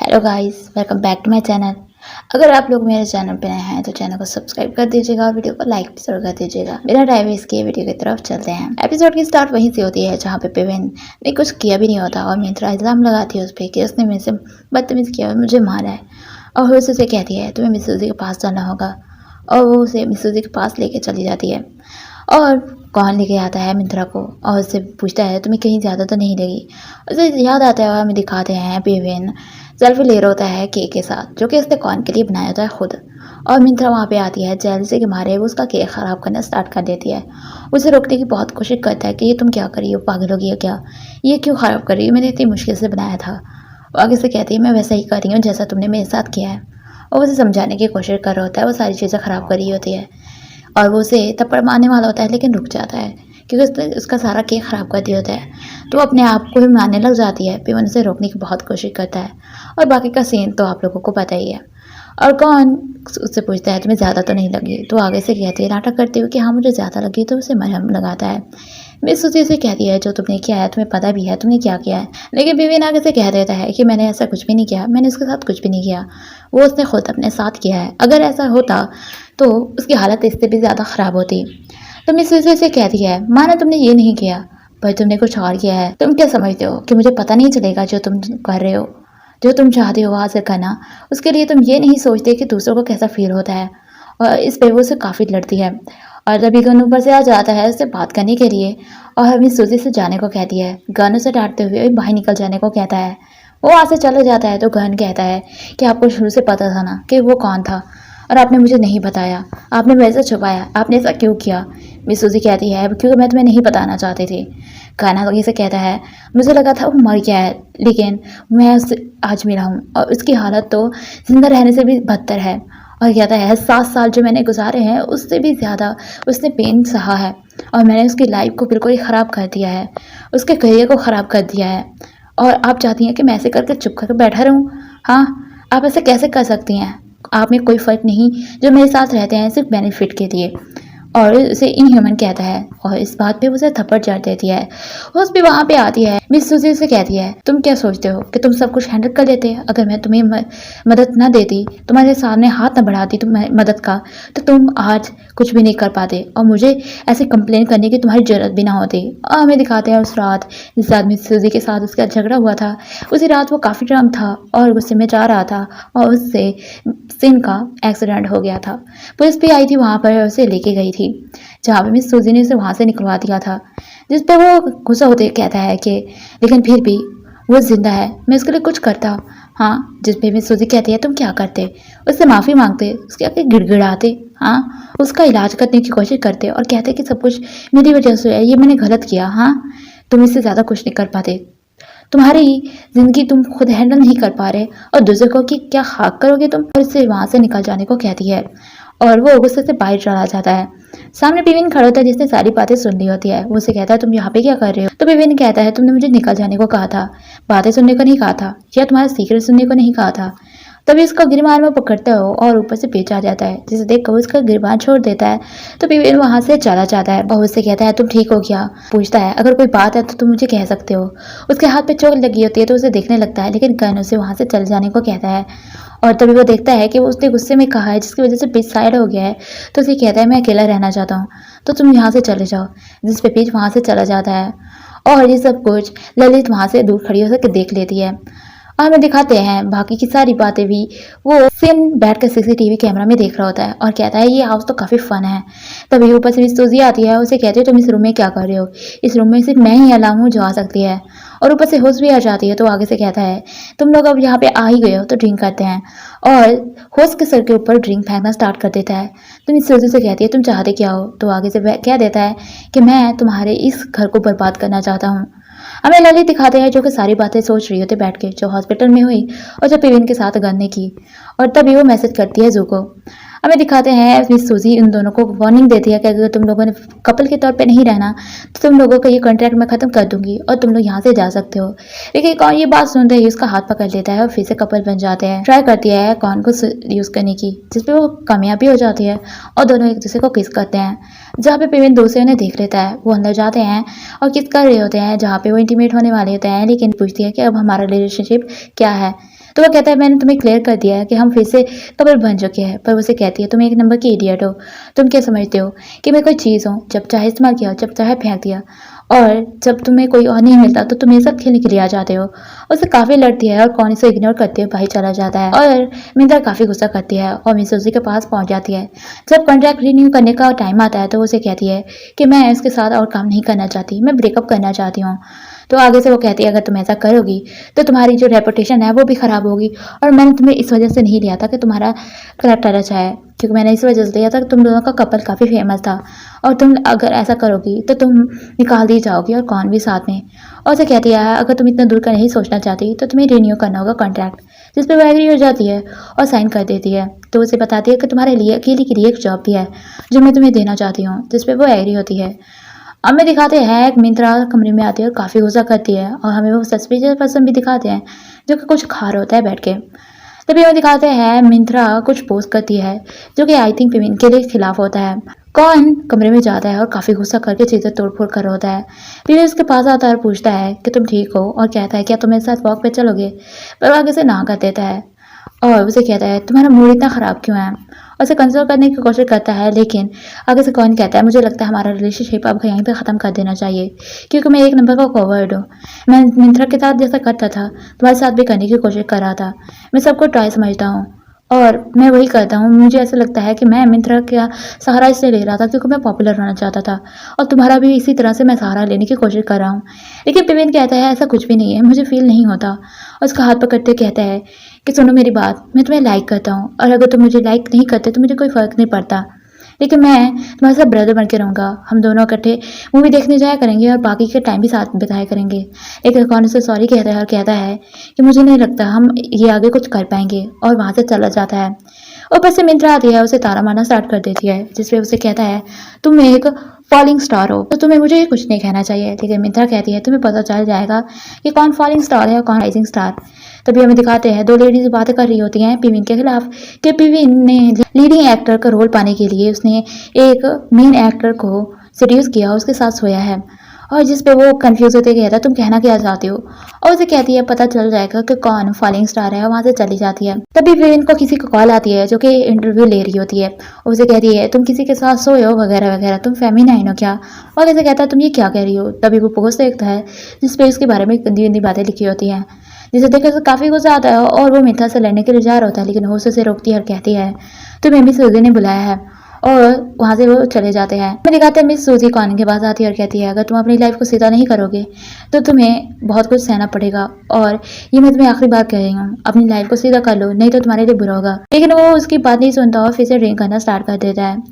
Hello guys, welcome back to my channel. अगर आप लोग मेरे चैनल पे नए हैं तो चैनल को सब्सक्राइब कर दीजिएगा और वीडियो को लाइक भी जरूर कर दीजिएगा। बिना टाइम वेस्ट किए वीडियो की तरफ चलते हैं। एपिसोड की स्टार्ट वहीं से होती है जहाँ पे पेवेन ने कुछ किया भी नहीं होता और मिंत्रा इल्जाम लगाती है उस पर कि उसने मेरे से बदतमीज किया और मुझे मारा है। और वो उसे कहती है तुम्हें मिस सूजी के पास जाना होगा और वो उसे मिस सूजी के पास लेके चली जाती है। और कौन लेके आता है मिंत्रा को और उससे पूछता है तुम्हें कहीं ज़्यादा तो नहीं लगी। उसे याद आता है और हमें दिखाते हैं पेवेन सेल्फी ले रहा होता है केक के साथ जो कि उसने कौन के लिए बनाया होता है खुद। और मिंत्रा वहाँ पे आती है जेलसी के मारे वो उसका केक ख़राब करना स्टार्ट कर देती है। उसे रोकने की बहुत कोशिश करता है कि ये तुम क्या कर रही हो, पागल हो गई हो क्या, ये क्यों ख़राब कर रही हो, मैंने इतनी मुश्किल से बनाया था। वो आगे से कहती है मैं वैसा ही कर रही हूँ जैसा तुमने मेरे साथ किया है। और उसे समझाने की कोशिश कर रहा होता है वो सारी चीज़ें ख़राब कर रही होती है और वो उसे थप्पड़ मारने वाला होता है लेकिन रुक जाता है क्योंकि उसने उसका सारा केक ख़राब कर दिया होता है। तो अपने आप को भी मारने लग जाती है। पेवन उसे रोकने की बहुत कोशिश करता है और बाकी का सीन तो आप लोगों को पता ही है। और कौन उससे पूछता है तुम्हें ज़्यादा तो नहीं लगी, तो आगे से कहती है नाटक करती हुई कि हाँ मुझे ज़्यादा लगी, तो उसे मरहम लगाता है। मिस उसी से कहती है जो तुमने किया है तुम्हें पता भी है तुमने क्या किया है, लेकिन पेवेन आगे से कह देता है कि मैंने ऐसा कुछ भी नहीं किया, मैंने उसके साथ कुछ भी नहीं किया, वो उसने खुद अपने साथ किया है। अगर ऐसा होता तो उसकी हालत इससे भी ज़्यादा ख़राब होती। तो मिस से कहती है माना तुमने ये नहीं किया पर तुमने कुछ और किया है। तुम क्या समझते हो कि मुझे पता नहीं चलेगा जो तुम कर रहे हो, जो तुम चाहते हो हासिल करना, उसके लिए तुम ये नहीं सोचते कि दूसरों को कैसा फील होता है। और इस पे वो से काफ़ी लड़ती है और तभी गन ऊपर से आ जाता है उससे बात करने के लिए और हमें सूजी से जाने को कहती है। गन उसे डांटते हुए बाहर निकल जाने को कहता है। वो वहाँ से चले जाता है तो गन कहता है कि आपको शुरू से पता था ना कि वो कौन था और आपने मुझे नहीं बताया, आपने मेरे से छुपाया, आपने ऐसा क्यों किया। मिस सूजी कहती है क्योंकि मैं तुम्हें नहीं बताना चाहती थी। गाना लगी से कहता है मुझे लगा था वो मर गया है लेकिन मैं उससे आज मिला हूँ और उसकी हालत तो जिंदा रहने से भी बदतर है। और कहता है 7 साल जो मैंने गुजारे हैं उससे भी ज़्यादा उसने पेन सहा है और मैंने उसकी लाइफ को बिल्कुल ही ख़राब कर दिया है, उसके करियर को ख़राब कर दिया है। और आप चाहती हैं कि मैं ऐसे करके चुप करके बैठा रहूँ? हाँ, आप ऐसे कैसे कर सकती हैं? आप में कोई फ़र्क नहीं जो मेरे साथ रहते हैं सिर्फ बेनिफिट के लिए। और उसे इनह्यूमन कहता है और इस बात पे उसे थप्पड़ जड़ देती है। उस भी वहाँ पे आती है। मिस सूजी से कहती है तुम क्या सोचते हो कि तुम सब कुछ हैंडल कर लेते? अगर मैं तुम्हें मदद ना देती, तुम्हारे सामने हाथ ना बढ़ाती तुम मदद का, तो तुम आज कुछ भी नहीं कर पाते और मुझे ऐसे कंप्लेन करने की तुम्हारी जरूरत भी ना होती। और हमें दिखाते हैं उस रात जिस रात मिस सूजी के साथ उसका झगड़ा हुआ था, उसी रात वो काफ़ी ड्रंक था और गुस्से में जा रहा था और उससे सिन का एक्सीडेंट हो गया था। पुलिस भी आई थी वहाँ पर उसे लेके गई थी जहाँ पे मिस सूजी ने उसे वहाँ से निकलवा दिया था। जिस पे वो गुस्सा होते कहता है कि लेकिन फिर भी वो जिंदा है, मैं उसके लिए कुछ करता। हाँ, जिस पे मिस सूजी कहती है तुम क्या करते, उससे माफ़ी मांगते, उसके आगे गिड़गिड़ाते, हाँ उसका इलाज करने की कोशिश करते और कहते कि सब कुछ मेरी वजह से है, ये मैंने गलत किया। हाँ, तुम इससे ज़्यादा कुछ नहीं कर पाते, तुम्हारी ज़िंदगी तुम खुद हैंडल नहीं कर पा रहे और दूसरों की क्या खाक करोगे तुम। और इससे वहाँ से निकल जाने को कहती है और वो गुस्से से बाहर चला जाता है। सामने पेवेन खड़ा होता है जिसने सारी बातें सुन ली होती है। वो उसे कहता है तुम यहाँ पे क्या कर रहे हो? तो पेवेन कहता है तुमने मुझे निकल जाने को कहा था, बातें सुनने को नहीं कहा था, या तुम्हारा सीक्रेट सुनने को नहीं कहा था। तभी उसका गिरबान में पकड़ता हो और ऊपर से पेच आ जाता है जिसे देख कर उसका गिरबान छोड़ देता है। तो पेवेन वहाँ से चला जाता है और उससे कहता है तुम ठीक हो क्या? पूछता है अगर कोई बात है तो तुम मुझे कह सकते हो। उसके हाथ पे चोट लगी होती है तो उसे देखने लगता है लेकिन गन उसे वहाँ से चले जाने को कहता है। और तभी वो देखता है कि वो उसने गुस्से में कहा है जिसकी वजह से पीच साइड हो गया है। तो उसे कहता है मैं अकेला रहना चाहता हूँ तो तुम यहाँ से चले जाओ, जिस पे पीच वहाँ से चला जाता है। और ये सब कुछ ललित वहाँ से दूर खड़ी होकर देख लेती है। और हमें दिखाते हैं बाकी की सारी बातें भी वो सिन बैठ कर सीसीटीवी कैमरा में देख रहा होता है और कहता है ये हाउस तो काफ़ी फन है। तभी ऊपर से मिस सूजी आती है, उसे कहती है तुम इस रूम में क्या कर रहे हो, इस रूम में सिर्फ मैं ही अलार्म हूँ जो आ सकती है। और ऊपर से होस्ट भी आ जाती है तो आगे से कहता है तुम लोग अब यहाँ पे आ ही गए हो तो ड्रिंक करते हैं। और होस्ट के सर के ऊपर ड्रिंक फेंकना स्टार्ट कर देता है। तो मिस सूजी से कहती है तुम चाहते क्या हो? तो आगे से वह कह देता है कि मैं तुम्हारे इस घर को बर्बाद करना चाहता हूँ। हमें ललित दिखाते हैं जो कि सारी बातें सोच रही होती बैठ के जो हॉस्पिटल में हुई और जो पेवेन के साथ गन ने की। और तभी वो मैसेज करती है जू को। हमें दिखाते हैं मिस सूजी उन दोनों को वार्निंग देती है कि अगर तुम लोगों ने कपल के तौर पे नहीं रहना तो तुम लोगों का ये कॉन्ट्रैक्ट मैं ख़त्म कर दूंगी और तुम लोग यहाँ से जा सकते हो। लेकिन कौन ये बात सुनते ही उसका हाथ पकड़ लेता है और फिर से कपल बन जाते हैं। ट्राई करती है कौन को यूज़ करने की जिसपे वो कामयाबी हो जाती है और दोनों एक दूसरे को किस करते हैं। जहाँ पे पेवेन दूसरे उन्हें देख लेता है वो अंदर जाते हैं और किस कर रहे होते हैं जहाँ पे वो इंटीमेट होने वाले होते हैं, लेकिन पूछती है कि अब हमारा रिलेशनशिप क्या है। तो वो कहता है मैंने तुम्हें क्लियर कर दिया है कि हम फिर से कपल बन चुके हैं। पर उसे कहती है तुम एक नंबर की इडियट हो, तुम क्या समझते हो कि मैं कोई चीज़ हूँ, जब चाहे इस्तेमाल किया, जब चाहे फेंक दिया, और जब तुम्हें कोई और नहीं मिलता तो तुम ये सब खेलने के लिए आ जाते हो। उससे काफ़ी लड़ती है और कौन इसे इग्नोर करते हुए भाई चला जाता है और मिंत्रा काफ़ी गुस्सा करती है और मिस सूजी के पास पहुंच जाती है। जब कॉन्ट्रैक्ट रिन्यू करने का टाइम आता है तो उसे कहती है कि मैं इसके साथ और काम नहीं करना चाहती, मैं ब्रेकअप करना चाहती हूँ। तो आगे से वो कहती है अगर तुम ऐसा करोगी तो तुम्हारी जो रेपुटेशन है वो भी ख़राब होगी, और मैंने तुम्हें इस वजह से नहीं लिया था कि तुम्हारा करेक्टर अच्छा है, क्योंकि मैंने इस वजह से लिया था कि तुम दोनों का कपल काफ़ी फेमस था, और तुम अगर ऐसा करोगी तो तुम निकाल दी जाओगी और कौन भी साथ में। और उसे कहती है अगर तुम इतना दूर का नहीं सोचना चाहती तो तुम्हें रिन्यू करना होगा कॉन्ट्रैक्ट, जिस पर वो एग्री हो जाती है और साइन कर देती है। तो उसे बताती है कि तुम्हारे लिए अकेले के लिए एक जॉब भी है जो मैं तुम्हें देना चाहती हूँ, जिस पर वो एग्री होती है। अब में दिखाते हैं एक मिंत्रा कमरे में आती है और काफ़ी गुस्सा करती है, और हमें वो सस्पिशियस पर्सन भी दिखाते हैं जो कि कुछ खा रहा होता है बैठ के। तभी हमें दिखाते हैं मिंत्रा कुछ पोस्ट करती है जो कि आई थिंक पेमेंट के लिए खिलाफ होता है। कौन कमरे में जाता है और काफ़ी गुस्सा करके चीज़ें तोड़फोड़ कर रहा होता है। फिर उसके पास आता है और पूछता है कि तुम ठीक हो, और कहता है क्या तुम मेरे साथ वॉक पे चलोगे, पर वो आगे से ना कर देता है और उसे कहता है तुम्हारा मूड इतना ख़राब क्यों है, और उसे कंसोल करने की कोशिश करता है। लेकिन आगे से कौन कहता है मुझे लगता है हमारा रिलेशनशिप अब यहीं पे ख़त्म कर देना चाहिए, क्योंकि मैं एक नंबर का कॉवर्ड हूँ। मैं मिंत्रा के साथ जैसा करता था तुम्हारे साथ भी करने की कोशिश कर रहा था। मैं सबको ट्राई समझता हूँ और मैं वही करता हूँ। मुझे ऐसा लगता है कि मैं मिंत्रा का सहारा इसलिए ले रहा था क्योंकि मैं पॉपुलर होना चाहता था, और तुम्हारा भी इसी तरह से मैं सहारा लेने की कोशिश कर रहा हूँ। लेकिन पेवेन कहता है ऐसा कुछ भी नहीं है, मुझे फील नहीं होता, और उसका हाथ पकड़ते कहता है कि सुनो मेरी बात, मैं तुम्हें लाइक करता हूँ, और अगर तुम मुझे लाइक नहीं करते तो मुझे कोई फ़र्क नहीं पड़ता, लेकिन मैं तुम्हारे साथ ब्रदर बन के रहूँगा। हम दोनों इकट्ठे मूवी देखने जाया करेंगे और बाकी के टाइम भी साथ बिताया करेंगे। लेकिन कौन उसे सॉरी कहता है और कहता है कि मुझे नहीं लगता हम ये आगे कुछ कर पाएंगे, और वहाँ से चला जाता है। ऊपर से मिंत्रा आती है, उसे तारा मारना स्टार्ट कर देती है, जिसपे उसे कहता है तुम एक फॉलिंग स्टार हो तो तुम्हें मुझे कुछ नहीं कहना चाहिए। लेकिन मिंत्रा कहती है तुम्हें पता चल जाएगा कि कौन फॉलिंग स्टार है और कौन राइजिंग स्टार। तभी हमें दिखाते हैं दो लेडीज बातें कर रही होती हैं पीविन के खिलाफ, कि पीविन ने लीडिंग एक्टर का रोल पाने के लिए उसने एक मेन एक्टर को सीड्यूस किया, उसके साथ सोया है, और जिस पे वो कंफ्यूज होते कहता है तुम कहना क्या चाहते हो, और उसे कहती है पता चल जाएगा कि कौन फॉलिंग स्टार है, और वहाँ से चली जाती है। तभी पीविन को किसी को कॉल आती है जो कि इंटरव्यू ले रही होती है, और उसे कहती है तुम किसी के साथ सोए हो वगैरह वगैरह, तुम फेमिनाइन हो क्या, और ऐसे कहता है तुम ये क्या कह रही हो। तभी वो पोस्ट देखता है जिसपे उसके बारे में गंदी गंदी बातें लिखी होती हैं, जिसे देखकर उसे काफ़ी गुस्सा आता है और वो मिंत्रा से लड़ने के लिए जा रहा होता है, लेकिन वो उसे रोकती है और कहती है तुम्हें मिस सूजी ने बुलाया है, और वहाँ से वो चले जाते हैं। मैं दिखाते हैं मिस सूजी कॉन के पास आती है और कहती है अगर तुम अपनी लाइफ को सीधा नहीं करोगे तो तुम्हें बहुत कुछ सहना पड़ेगा, और ये मैं तुम्हें आखिरी बार कह रही हूँ, अपनी लाइफ को सीधा कर लो नहीं तो तुम्हारे लिए बुरा होगा। लेकिन वो उसकी बात नहीं सुनता और फिर से ड्रिंक करना स्टार्ट कर देता है।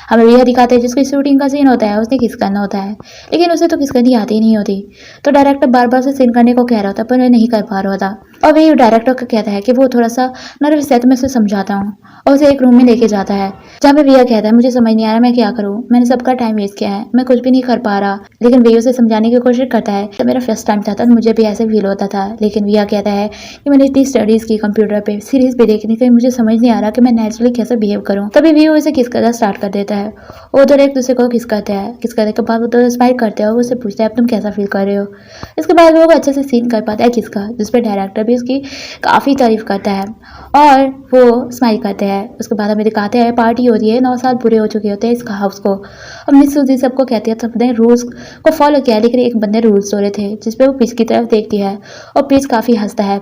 हमें यह दिखाते हैं जिसकी शूटिंग का सीन होता है उसने किस करना होता है, लेकिन उसे तो किस करनी आती ही नहीं होती, तो डायरेक्टर बार बार से सीन करने को कह रहा होता पर वह नहीं कर पा रहा था, और वही डायरेक्टर को कहता है कि वो थोड़ा सा नर्वस है तो मैं उसे समझाता हूँ, और उसे एक रूम में लेके जाता है जहाँ पे विया कहता है मुझे समझ नहीं आ रहा मैं क्या करूँ, मैंने सबका टाइम वेस्ट किया है, मैं कुछ भी नहीं कर पा रहा। लेकिन विया उसे समझाने की कोशिश करता है तो मेरा फर्स्ट टाइम था मुझे भी ऐसे फील होता था, लेकिन विया कहता है कि मैंने इतनी स्टडीज़ की कंप्यूटर पे सीरीज पे देखने के मुझे समझ नहीं आ रहा कि मैं नेचुरली कैसे बिहेव करूँ। तभी विया उसे किस करना स्टार्ट कर देता है, वो तो एक दूसरे को किस करते हैं, किस करने के बाद वो तो स्माइल करते हैं और उससे पूछता है अब तुम कैसा फील कर रहे हो। इसके बाद वो अच्छे से सीन कर पाता है किसका, जिसपे डायरेक्टर भी उसकी काफ़ी तारीफ करता है और वो स्माइल करते हैं। उसके बाद हमें दिखाते हैं पार्टी हो रही है, 9 साल पूरे हो चुके होते हैं इसका हाउस को, और मिस सूजी सबको कहती है सबने रूल्स को फॉलो किया, लेकिन एक बंदे रूल्स तोड़े थे, जिसपे वो पीच की तरफ देखती है और पीच काफ़ी हंसता है,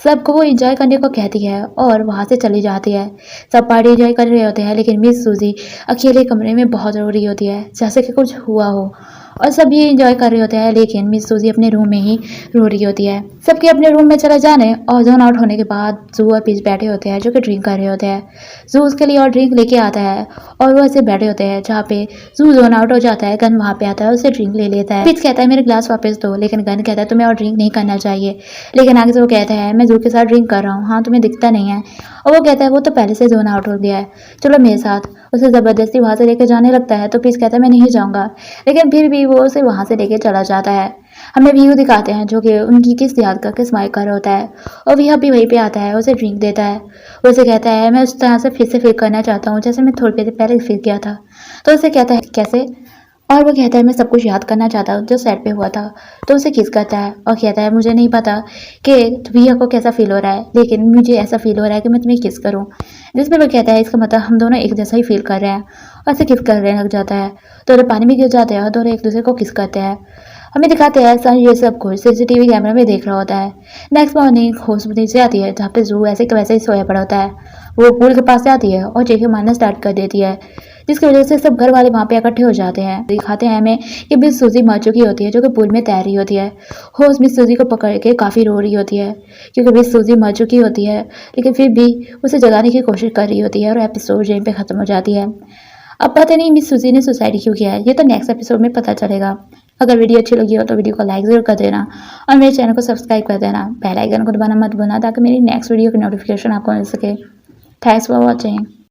सबको वो इंजॉय करने को कहती है और वहाँ से चली जाती है। सब पार्टी इंजॉय कर रहे होते हैं, लेकिन मिस सूजी अकेले कमरे में बहुत रो रही होती है जैसे कि कुछ हुआ हो, और सब ये इंजॉय कर रहे होते हैं, लेकिन मिस सूजी अपने रूम में ही रो रही होती है। सबके अपने रूम में चले जाने और जोन आउट होने के बाद जू और पीच बैठे होते हैं जो कि ड्रिंक कर रहे होते हैं। जू उसके लिए और ड्रिंक लेके आता है और वो ऐसे बैठे होते हैं जहाँ पे जू जोन आउट हो जाता है, गन वहाँ पे आता है, उसे ड्रिंक ले लेता है। पीच कहता है मेरे ग्लास वापस दो, लेकिन गन कहता है तुम्हें और ड्रिंक नहीं करना चाहिए, लेकिन आगे से वो कहता है मैं जू के साथ ड्रिंक कर रहा हूँ, हाँ तुम्हें दिखता नहीं है, और वो कहता है वो तो पहले से जोन आउट हो गया है, चलो मेरे साथ। उसे ज़बरदस्ती वहाँ से लेकर जाने लगता है तो पीच कहता है मैं नहीं जाऊँगा, लेकिन फिर भी वो उसे वहाँ से लेकर चला जाता है। हमें व्यू दिखाते हैं जो कि उनकी किस याद करके स्माइल कर रहा होता है, और वह भी वहीं पे आता है, उसे ड्रिंक देता है। वो उसे कहता है मैं उस तरह से फिर से फील करना चाहता हूँ जैसे मैं थोड़ी देर पहले फील किया था। तो उसे कहता है कैसे, और वो कहता है मैं सब कुछ याद करना चाहता हूँ जो सेट पे हुआ था। तो उसे किस करता है और कहता है मुझे नहीं पता कि भैया को कैसा फील हो रहा है, लेकिन मुझे ऐसा फील हो रहा है कि मैं तुम्हें किस करूँ। जिसमें वो कहता है इसका मतलब हम दोनों एक जैसा ही फील कर रहे हैं, और ऐसे किस करने लग जाता है। दोनों पानी में गिर जाते हैं और दोनों एक दूसरे को किस करते हैं। हमें दिखाते हैं सर ये सब कुछ सीसीटीवी कैमरा में देख रहा होता है। नेक्स्ट मॉर्निंग होश नीचे आती है जहाँ पे जू ऐसे के वैसे ही सोया पड़ा होता है। वो पूल के पास से आती है और चीखें मारना स्टार्ट कर देती है, जिसकी वजह से सब घर वाले वहाँ पे इकट्ठे हो जाते हैं। दिखाते हैं हमें कि मिस सूजी मर चुकी होती है जो कि पूल में तैर रही होती है। होश मिस सूजी को पकड़ के काफ़ी रो रही होती है क्योंकि मिस सूजी मर चुकी होती है, लेकिन फिर भी उसे जगाने की कोशिश कर रही होती है और एपिसोड यहीं पे ख़त्म हो जाती है। अब पता नहीं मिस सूजी ने सुसाइड क्यों किया है, ये तो नेक्स्ट एपिसोड में पता चलेगा। अगर वीडियो अच्छी लगी हो तो वीडियो को लाइक ज़रूर कर देना और मेरे चैनल को सब्सक्राइब कर देना। बेल आइकन को दबाना मत भूलना ताकि मेरी नेक्स्ट वीडियो की नोटिफिकेशन आपको मिल सके। Thanks for watching.